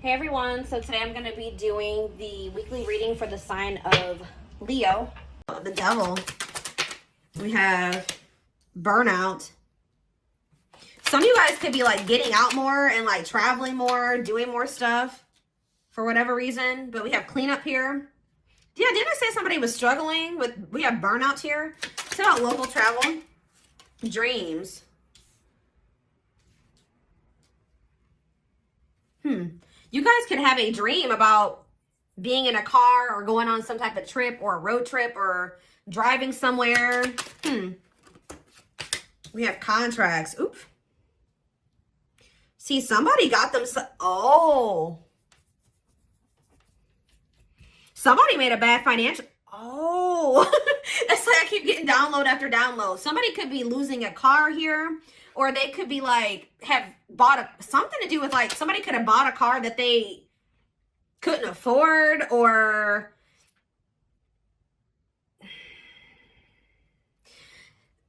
Hey everyone, so today I'm going to be doing the weekly reading for the sign of Leo. The devil. We have burnout. Some of you guys could be like getting out more and like traveling more, doing more stuff for whatever reason. But we have cleanup here. Yeah, didn't I say somebody was struggling with, we have burnout here. It's about local travel. Dreams. You guys could have a dream about being in a car or going on some type of trip or a road trip or driving somewhere. We have contracts. Oops. See, somebody got them. Oh. Somebody made a bad financial. Oh. It's like I keep getting download after download. Somebody could be losing a car here. Or they could be like, have bought something to do with like, somebody could have bought a car that they couldn't afford, or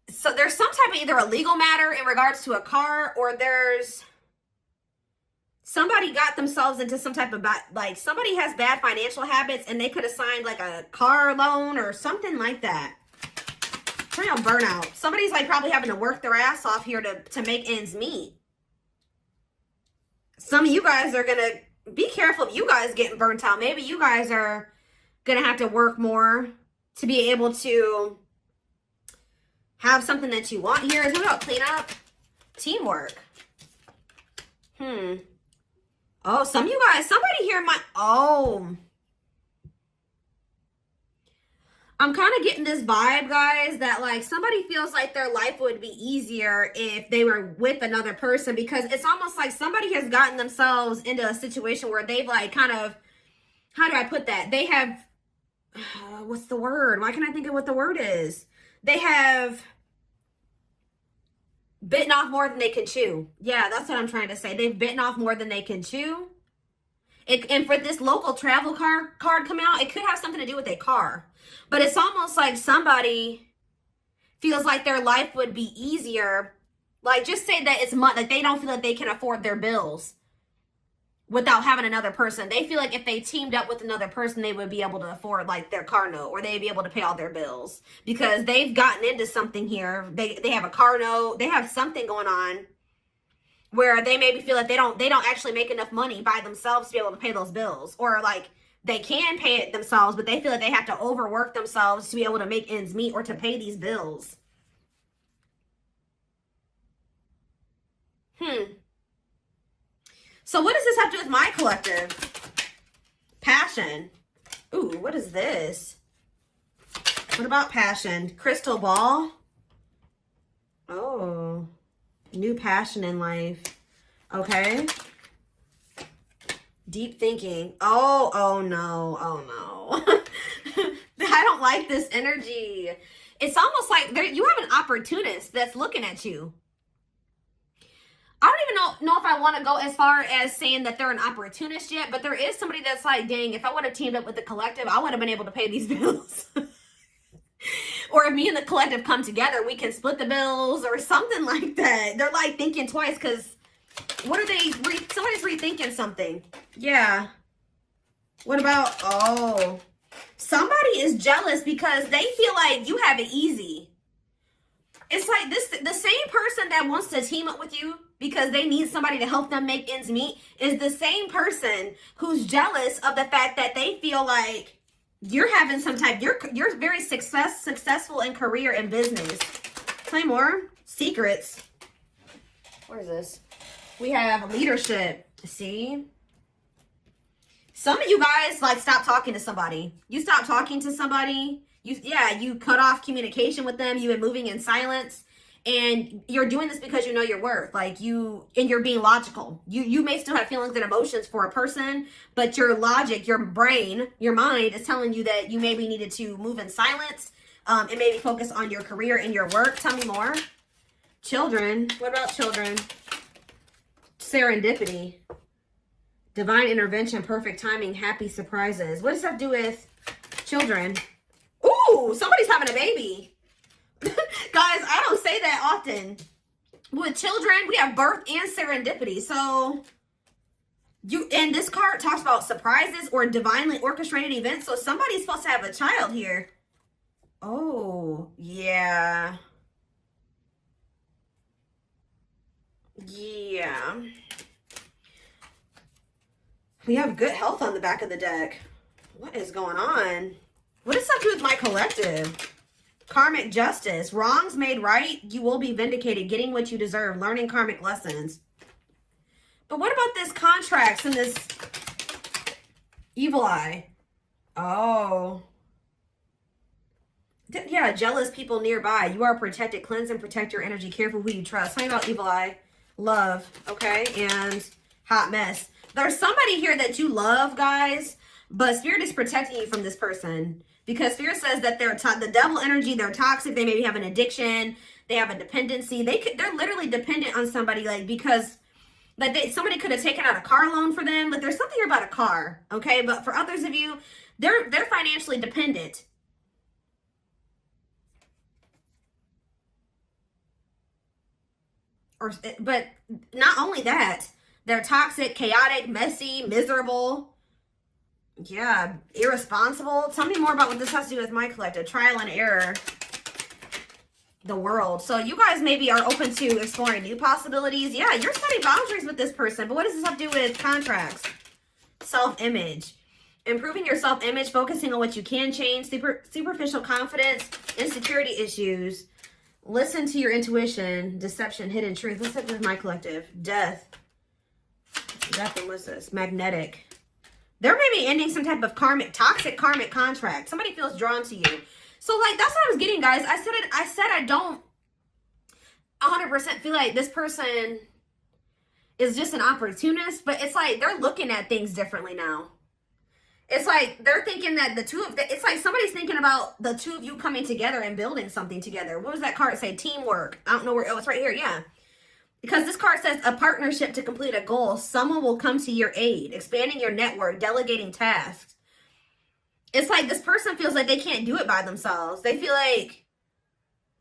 so there's some type of either a legal matter in regards to a car, or there's somebody got themselves into some type of like somebody has bad financial habits and they could have signed like a car loan or something like that. Turn on burnout. Somebody's like probably having to work their ass off here to make ends meet. Some of you guys are gonna be careful of you guys getting burnt out. Maybe you guys are gonna have to work more to be able to have something that you want here. Is it about cleanup? Teamwork. Oh, some of you guys, somebody here might, I'm kind of getting this vibe, guys, that like somebody feels like their life would be easier if they were with another person, because it's almost like somebody has gotten themselves into a situation where they've like kind of, how do I put that? They have, what's the word? Why can't I think of what the word is? They have bitten off more than they can chew. Yeah, that's what I'm trying to say. They've bitten off more than they can chew. And for this local travel card come out, it could have something to do with a car. But it's almost like somebody feels like their life would be easier. Like, just say that it's money, like they don't feel like they can afford their bills without having another person. They feel like if they teamed up with another person, they would be able to afford like their car note, or they'd be able to pay all their bills because they've gotten into something here. They have a car note. They have something going on where they maybe feel like they don't actually make enough money by themselves to be able to pay those bills, or like they can pay it themselves, but they feel like they have to overwork themselves to be able to make ends meet or to pay these bills. So what does this have to do with my collective? Passion. Ooh, what is this? What about passion? Crystal ball. Oh, new passion in life. Okay. Deep thinking. Oh no. I don't like this energy. It's almost like you have an opportunist that's looking at you. I don't even know if I want to go as far as saying that they're an opportunist yet, but there is somebody that's like, dang, if I would have teamed up with the collective, I would have been able to pay these bills. Or if me and the collective come together, we can split the bills or something like that. They're like thinking twice, because what are they? Somebody's rethinking something. Yeah. What about, somebody is jealous because they feel like you have it easy. It's like the same person that wants to team up with you because they need somebody to help them make ends meet is the same person who's jealous of the fact that they feel like you're having some type, you're very successful in career and business. Play more. Secrets. Where is this? We have leadership. See? Some of you guys like stop talking to somebody. You stop talking to somebody. You cut off communication with them. You've been moving in silence. And you're doing this because you know your worth. Like and you're being logical. You may still have feelings and emotions for a person, but your logic, your brain, your mind is telling you that you maybe needed to move in silence and maybe focus on your career and your work. Tell me more. Children. What about children? Serendipity. Divine intervention, perfect timing, happy surprises. What does that do with children? Ooh, somebody's having a baby. Guys, I don't say that often. With children, we have birth and serendipity. So And this card talks about surprises or divinely orchestrated events. So somebody's supposed to have a child here. Oh, yeah. Yeah. We have good health on the back of the deck. What is going on? What does that do with my collective? Karmic justice. Wrongs made right. You will be vindicated. Getting what you deserve. Learning karmic lessons. But what about this contracts and this evil eye? Oh. Yeah, jealous people nearby. You are protected. Cleanse and protect your energy. Careful who you trust. Something about evil eye. Love. Okay. And hot mess. There's somebody here that you love, guys. But Spirit is protecting you from this person. Because Spirit says that they're the devil energy. They're toxic. They maybe have an addiction. They have a dependency. They're literally dependent on somebody, like, because like somebody could have taken out a car loan for them. Like, there's something here about a car. Okay. But for others of you, they're financially dependent. But not only that, they're toxic, chaotic, messy, miserable. Yeah, irresponsible. Tell me more about what this has to do with my collective. Trial and error. The world. So you guys maybe are open to exploring new possibilities. Yeah, you're setting boundaries with this person. But what does this have to do with contracts? Self-image. Improving your self-image, focusing on what you can change. Superficial confidence, insecurity issues. Listen to your intuition, deception, hidden truth. What's up with my collective? Death. Death, and what's this? Magnetic. They're maybe ending some type of toxic karmic contract. Somebody feels drawn to you. So, like, that's what I was getting, guys. I said I don't 100% feel like this person is just an opportunist, but it's like they're looking at things differently now. It's like they're thinking that it's like somebody's thinking about the two of you coming together and building something together. What does that card say? Teamwork. I don't know where. Oh, it's right here. Yeah. Because this card says a partnership to complete a goal. Someone will come to your aid. Expanding your network. Delegating tasks. It's like this person feels like they can't do it by themselves. They feel like,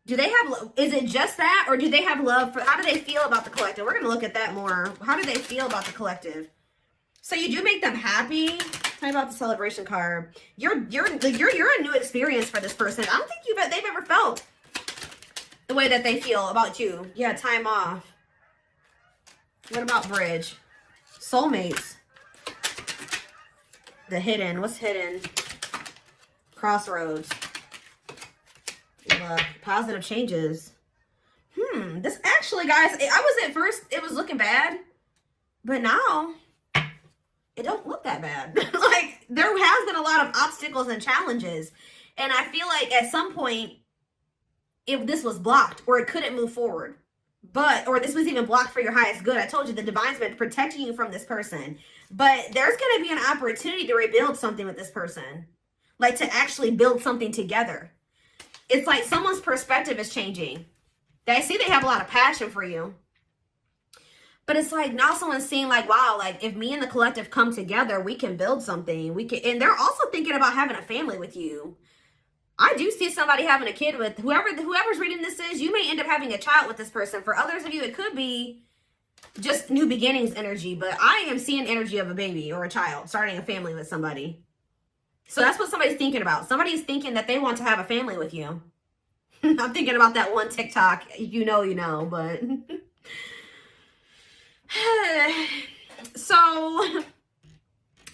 is it just that? Or do they have love for, how do they feel about the collective? We're going to look at that more. How do they feel about the collective? So you do make them happy. Tell me about the celebration card. You're a new experience for this person. I don't think they've ever felt the way that they feel about you. Yeah, time off. What about bridge? Soulmates. The hidden. What's hidden? Crossroads. Positive changes. This actually, guys, at first, it was looking bad. But now, it don't look that bad. Like, there has been a lot of obstacles and challenges. And I feel like at some point, if this was blocked or it couldn't move forward, or this was even blocked for your highest good. I told you the divine's been protecting you from this person. But there's going to be an opportunity to rebuild something with this person. Like, to actually build something together. It's like someone's perspective is changing. I see they have a lot of passion for you. But it's like now someone's seeing like, wow, like if me and the collective come together, we can build something. And they're also thinking about having a family with you. I do see somebody having a kid with whoever's reading this is. You may end up having a child with this person. For others of you, it could be just new beginnings energy. But I am seeing energy of a baby or a child starting a family with somebody. So that's what somebody's thinking about. Somebody's thinking that they want to have a family with you. I'm thinking about that one TikTok. You know, but... So,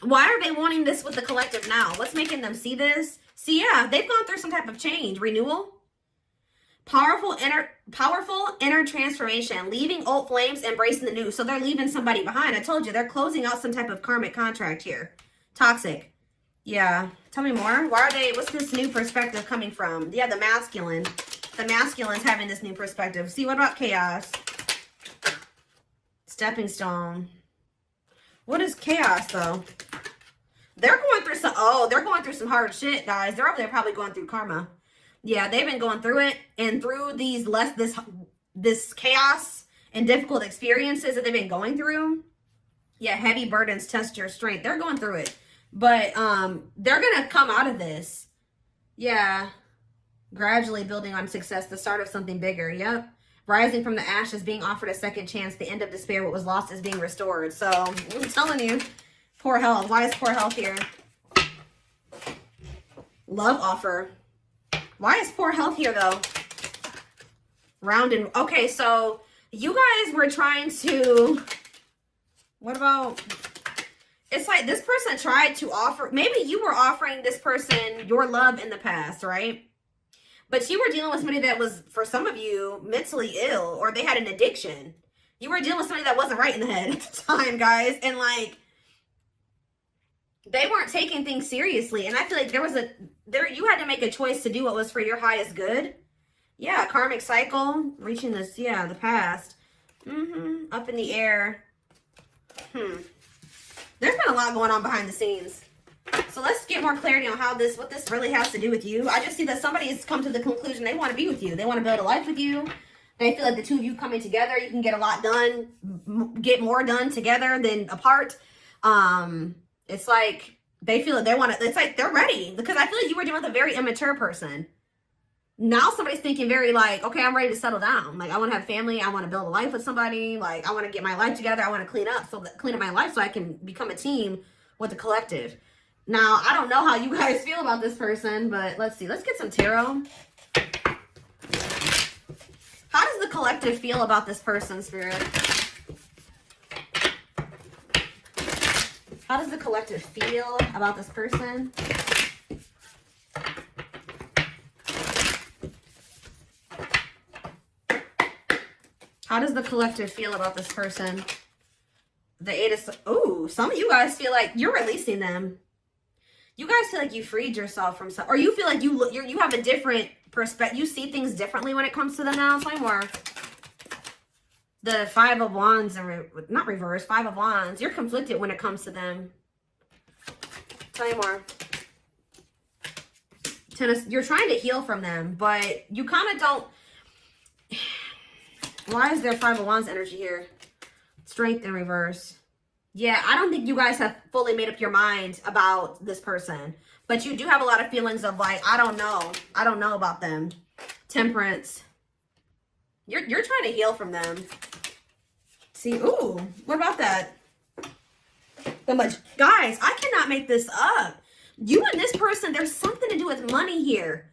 why are they wanting this with the collective now? What's making them see this? See, yeah, they've gone through some type of change. Renewal. Powerful inner transformation. Leaving old flames, embracing the new. So they're leaving somebody behind. I told you, they're closing out some type of karmic contract here. Toxic. Yeah. Tell me more. What's this new perspective coming from? Yeah, the masculine. The masculine's having this new perspective. See, what about chaos? Stepping stone. What is chaos, though? They're going through some hard shit, guys. They're over there probably going through karma. Yeah, they've been going through it. And through this chaos and difficult experiences that they've been going through. Yeah, heavy burdens test your strength. They're going through it. But they're going to come out of this. Yeah. Gradually building on success, the start of something bigger. Yep. Rising from the ashes, being offered a second chance. The end of despair, what was lost is being restored. So I'm telling you, poor health. Why is poor health here? Love offer. Why is poor health here though? Round and okay, so you guys were trying to, what about, it's like this person tried to offer, maybe you were offering this person your love in the past, right? But you were dealing with somebody that was, for some of you, mentally ill, or they had an addiction. You were dealing with somebody that wasn't right in the head at the time, guys. And like, they weren't taking things seriously. And I feel like you had to make a choice to do what was for your highest good. Yeah, karmic cycle, reaching this, yeah, the past. Up in the air. There's been a lot going on behind the scenes. So let's get more clarity on what this really has to do with you. I just see that somebody has come to the conclusion they want to be with you. They want to build a life with you. They feel like the two of you coming together, you can get a lot done, get more done together than apart. It's like they feel like they want to, it's like they're ready, because I feel like you were dealing with a very immature person. Now somebody's thinking very like, okay, I'm ready to settle down. Like, I want to have family. I want to build a life with somebody. Like, I want to get my life together. I want to clean up my life so I can become a team with the collective. Now, I don't know how you guys feel about this person, but let's see. Let's get some tarot. How does the collective feel about this person, Spirit? How does the collective feel about this person? How does the collective feel about this person? The Eight of... Oh, some of you guys feel like you're releasing them. You guys feel like you freed yourself from some... Or you feel like you have a different perspective. You see things differently when it comes to them now. Tell me more. The Five of Wands, and not reverse, Five of Wands. You're conflicted when it comes to them. Tell me more. You're trying to heal from them, but you kind of don't... Why is there Five of Wands energy here? Strength in reverse. Yeah, I don't think you guys have fully made up your mind about this person. But you do have a lot of feelings of like, I don't know. I don't know about them. Temperance. You're trying to heal from them. See, ooh, what about that? Guys, I cannot make this up. You and this person, there's something to do with money here.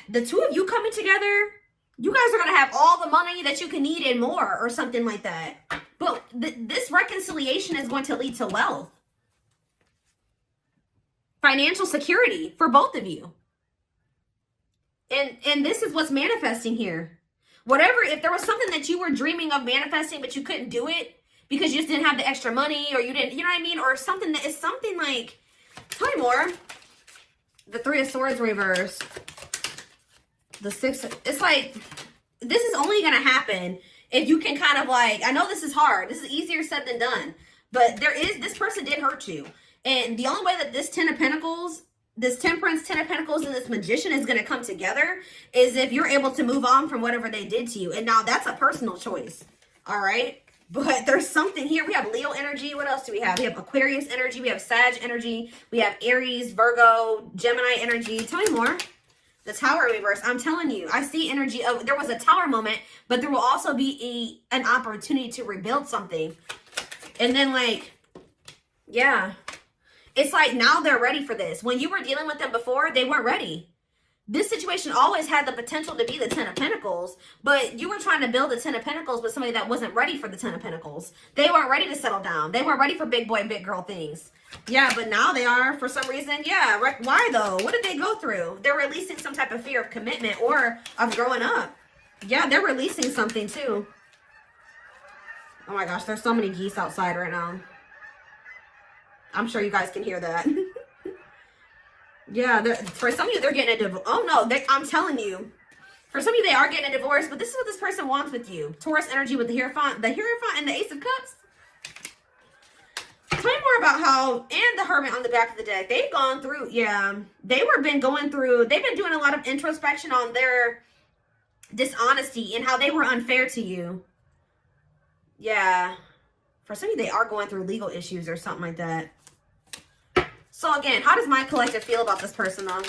The two of you coming together, you guys are going to have all the money that you can need and more, or something like that. But this reconciliation is going to lead to wealth. Financial security for both of you. And this is what's manifesting here. Whatever, if there was something that you were dreaming of manifesting, but you couldn't do it because you just didn't have the extra money, or you didn't, you know what I mean? Or something that is something like, tell me more. The Three of Swords reverse. The Six, it's like, this is only going to happen if you can kind of like, I know this is hard. This is easier said than done. But this person did hurt you. And the only way that this Ten of Pentacles, this Temperance, Ten of Pentacles, and this Magician is going to come together is if you're able to move on from whatever they did to you. And now that's a personal choice. All right. But there's something here. We have Leo energy. What else do we have? We have Aquarius energy. We have Sag energy. We have Aries, Virgo, Gemini energy. Tell me more. The Tower reverse. I'm telling you, I see energy of, there was a Tower moment, but there will also be an opportunity to rebuild something. And then like, yeah, it's like now they're ready for this. When you were dealing with them before, they weren't ready. This situation always had the potential to be the Ten of Pentacles, but you were trying to build the Ten of Pentacles with somebody that wasn't ready for the Ten of Pentacles. They weren't ready to settle down. They weren't ready for big boy, big girl things. Yeah, but now they are for some reason. Yeah, why though? What did they go through? They're releasing some type of fear of commitment or of growing up. Yeah, they're releasing something too. Oh my gosh, there's so many geese outside right now. I'm sure you guys can hear that. Yeah, for some of you, they're getting a divorce. Oh no, I'm telling you. For some of you, they are getting a divorce, but this is what this person wants with you. Taurus energy with the Hierophant and the Ace of Cups. Tell me more about how, and the Hermit on the back of the deck. They've gone through, yeah. They've been doing a lot of introspection on their dishonesty and how they were unfair to you. Yeah. For some of you, they are going through legal issues or something like that. So again, how does my collective feel about this person though?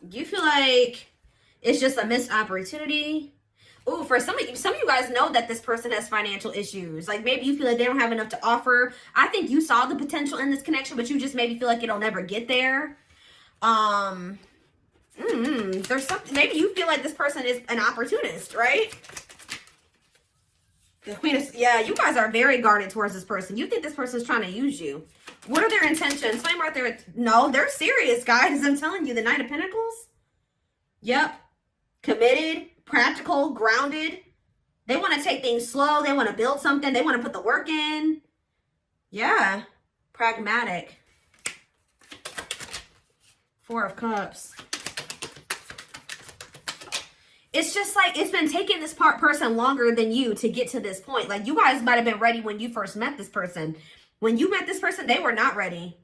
Do you feel like It's just a missed opportunity. Ooh, for some of you guys know that this person has financial issues. Like maybe you feel like they don't have enough to offer. I think you saw the potential in this connection, but you just maybe feel like it'll never get there. There's something, maybe you feel like this person is an opportunist, right? The Queen of, yeah, you guys are very guarded towards this person. You think this person's trying to use you. What are their intentions? Flame right there. No, they're serious, guys. I'm telling you, the Knight of Pentacles. Yep. Committed, practical, grounded. They want to take things slow. They want to build something. They want to put the work in. Yeah. Pragmatic. Four of Cups. It's just like it's been taking this person longer than you to get to this point. Like you guys might have been ready when you first met this person. When you met this person, they were not ready.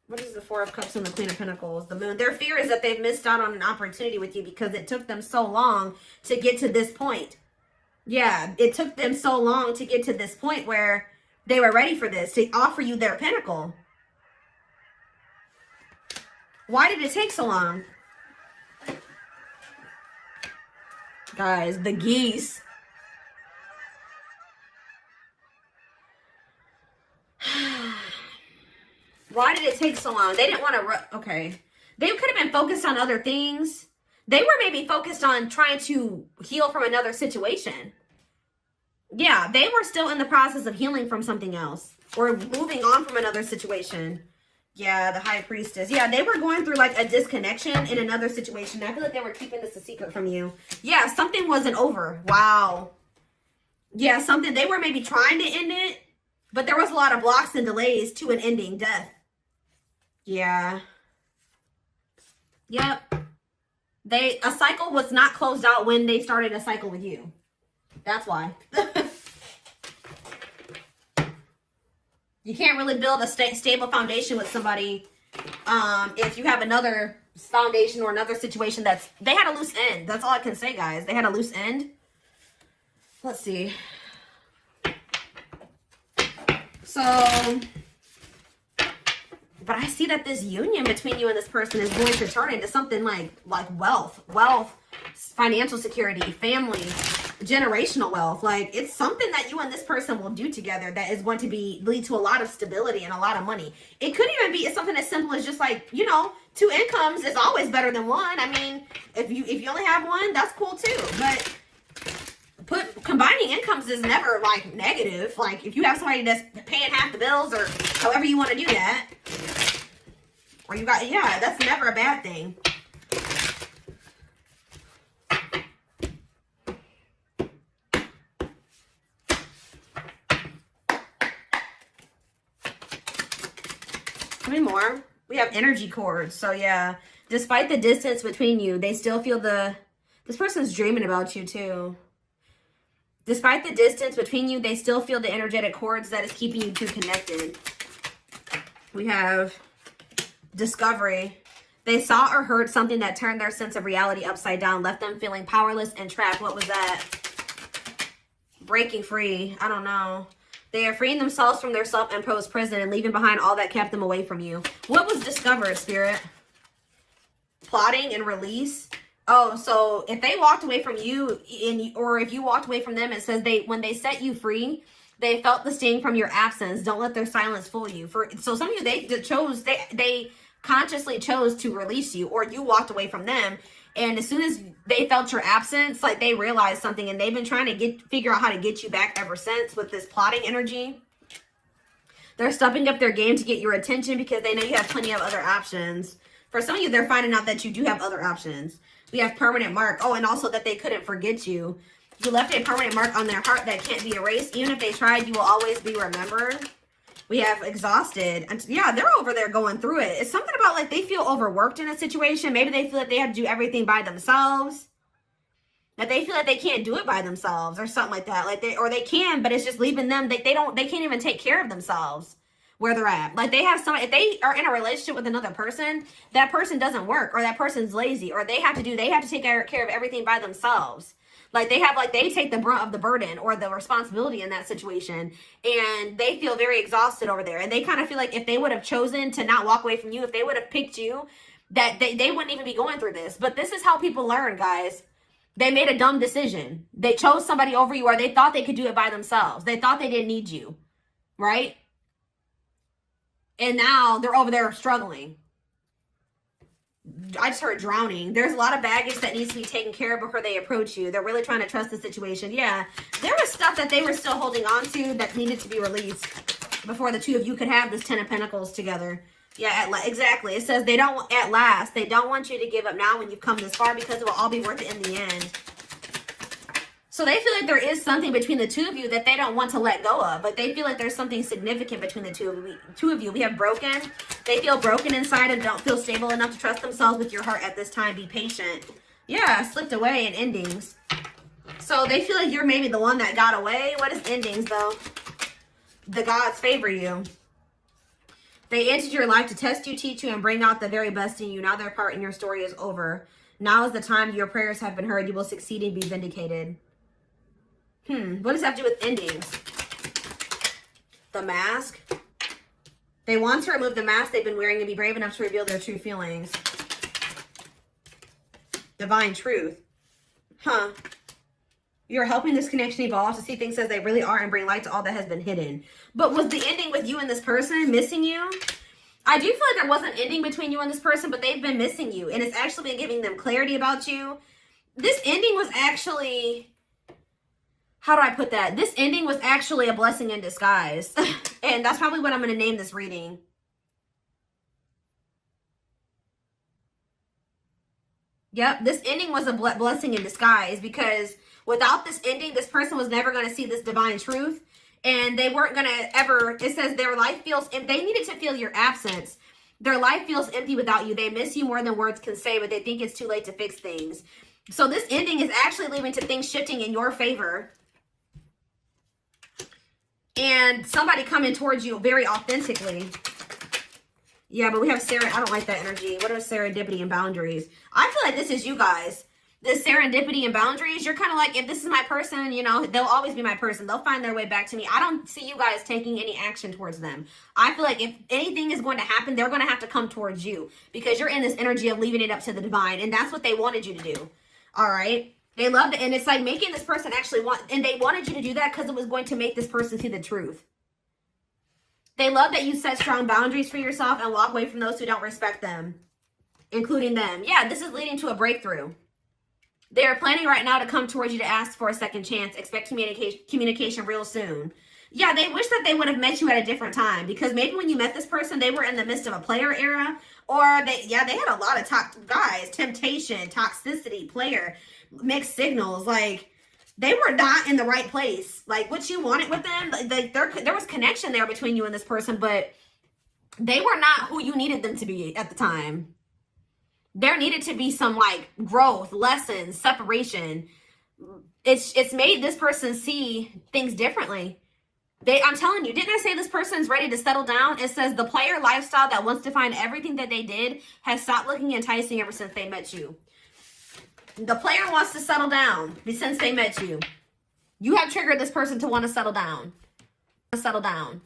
What is the Four of Cups and the Queen of Pentacles? The Moon. Their fear is that they've missed out on an opportunity with you because it took them so long to get to this point. Yeah, it took them so long to get to this point where they were ready for this, to offer you their pinnacle. Why did it take so long? Guys, the geese. Why did it take so long? They didn't want to, okay. They could have been focused on other things. They were maybe focused on trying to heal from another situation. Yeah, they were still in the process of healing from something else. Or moving on from another situation. Yeah, the High Priestess. Yeah, they were going through like a disconnection in another situation. I feel like they were keeping this a secret from you. Yeah, something wasn't over. Wow. Yeah, something. They were maybe trying to end it, but there was a lot of blocks and delays to an ending. Death. Yeah. Yep. A cycle was not closed out when they started a cycle with you. That's why. You can't really build a stable foundation with somebody if you have another foundation or another situation they had a loose end. That's all I can say, guys. They had a loose end. Let's see. So, but I see that this union between you and this person is going to turn into something like wealth, financial security, family, generational wealth. Like it's something that you and this person will do together that is going to lead to a lot of stability and a lot of money. It could even be something as simple as just like, you know, 2 incomes is always better than one. I mean, if you only have one, that's cool too. But combining incomes is never like negative. Like if you have somebody that's paying half the bills or however you want to do that, or you got, yeah, that's never a bad thing. Three more. We have energy cords. So yeah, despite the distance between you, they still feel this person's dreaming about you too. Despite the distance between you, they still feel the energetic cords that is keeping you two connected. We have discovery. They saw or heard something that turned their sense of reality upside down, left them feeling powerless and trapped. What was that? Breaking free. I don't know. They are freeing themselves from their self-imposed prison and leaving behind all that kept them away from you. What was discovered, Spirit? Plotting and release. Oh, so if they walked away from you, or if you walked away from them, it says when they set you free, they felt the sting from your absence. Don't let their silence fool you. So some of you, they consciously chose to release you, or you walked away from them. And as soon as they felt your absence, like they realized something, and they've been trying to figure out how to get you back ever since with this plotting energy. They're stepping up their game to get your attention because they know you have plenty of other options. For some of you, they're finding out that you do have other options. We have permanent mark. Oh, and also that they couldn't forget you. You left a permanent mark on their heart that can't be erased. Even if they tried, you will always be remembered. We have exhausted. And yeah, they're over there going through it. It's something about like they feel overworked in a situation. Maybe they feel like they have to do everything by themselves. That they feel like they can't do it by themselves or something like that. Like they can, but it's just leaving them. They can't even take care of themselves where they're at. Like they have somebody, if they are in a relationship with another person, that person doesn't work, or that person's lazy, or they have to take care of everything by themselves. Like they take the brunt of the burden or the responsibility in that situation, and they feel very exhausted over there. And they kind of feel like if they would have chosen to not walk away from you, if they would have picked you, that they wouldn't even be going through this. But this is how people learn, guys. They made a dumb decision. They chose somebody over you, or they thought they could do it by themselves. They thought they didn't need you, right? And now they're over there struggling. I just heard drowning. There's a lot of baggage that needs to be taken care of before they approach you. They're really trying to trust the situation. Yeah, there was stuff that they were still holding on to that needed to be released before the two of you could have this 10 of Pentacles together. Yeah, exactly. It says they don't, at last, they don't want you to give up now when you've come this far, because it will all be worth it in the end. So they feel like there is something between the two of you that they don't want to let go of. But they feel like there's something significant between the two of you. We have broken. They feel broken inside and don't feel stable enough to trust themselves with your heart at this time. Be patient. Yeah, slipped away in endings. So they feel like you're maybe the one that got away. What is endings, though? The gods favor you. They entered your life to test you, teach you, and bring out the very best in you. Now their part in your story is over. Now is the time your prayers have been heard. You will succeed and be vindicated. What does that have to do with endings? The mask. They want to remove the mask they've been wearing and be brave enough to reveal their true feelings. Divine truth. You're helping this connection evolve to see things as they really are and bring light to all that has been hidden. But was the ending with you and this person missing you? I do feel like there was an ending between you and this person, but they've been missing you. And it's actually been giving them clarity about you. This ending was actually... How do I put that? This ending was actually a blessing in disguise. And that's probably what I'm going to name this reading. Yep, this ending was a blessing in disguise, because without this ending, this person was never going to see this divine truth. And they weren't going to ever, it says their life feels, if they needed to feel your absence. Their life feels empty without you. They miss you more than words can say, but they think it's too late to fix things. So this ending is actually leading to things shifting in your favor. And somebody coming towards you very authentically. Yeah, but we have I don't like that energy. What is serendipity and boundaries? I feel like this is you guys. This serendipity and boundaries, you're kind of like, if this is my person, you know, they'll always be my person. They'll find their way back to me. I don't see you guys taking any action towards them. I feel like if anything is going to happen, they're going to have to come towards you, because you're in this energy of leaving it up to the divine. And that's what they wanted you to do. All right. They loved it. And it's like making this person actually want, and they wanted you to do that because it was going to make this person see the truth. They love that you set strong boundaries for yourself and walk away from those who don't respect them, including them. Yeah, this is leading to a breakthrough. They are planning right now to come towards you to ask for a second chance. Expect communication real soon. Yeah, they wish that they would have met you at a different time, because maybe when you met this person, they were in the midst of a player era, or they had a lot of temptation, toxicity, player, mixed signals. Like, they were not in the right place. Like, what you wanted with them, like there was connection there between you and this person, but they were not who you needed them to be at the time. There needed to be some like growth, lessons, separation. It's made this person see things differently. I'm telling you, didn't I say this person's ready to settle down? It says the player lifestyle that wants to find everything that they did has stopped looking enticing ever since they met you. The player wants to settle down since they met you. You have triggered this person to want to settle down. Settle down.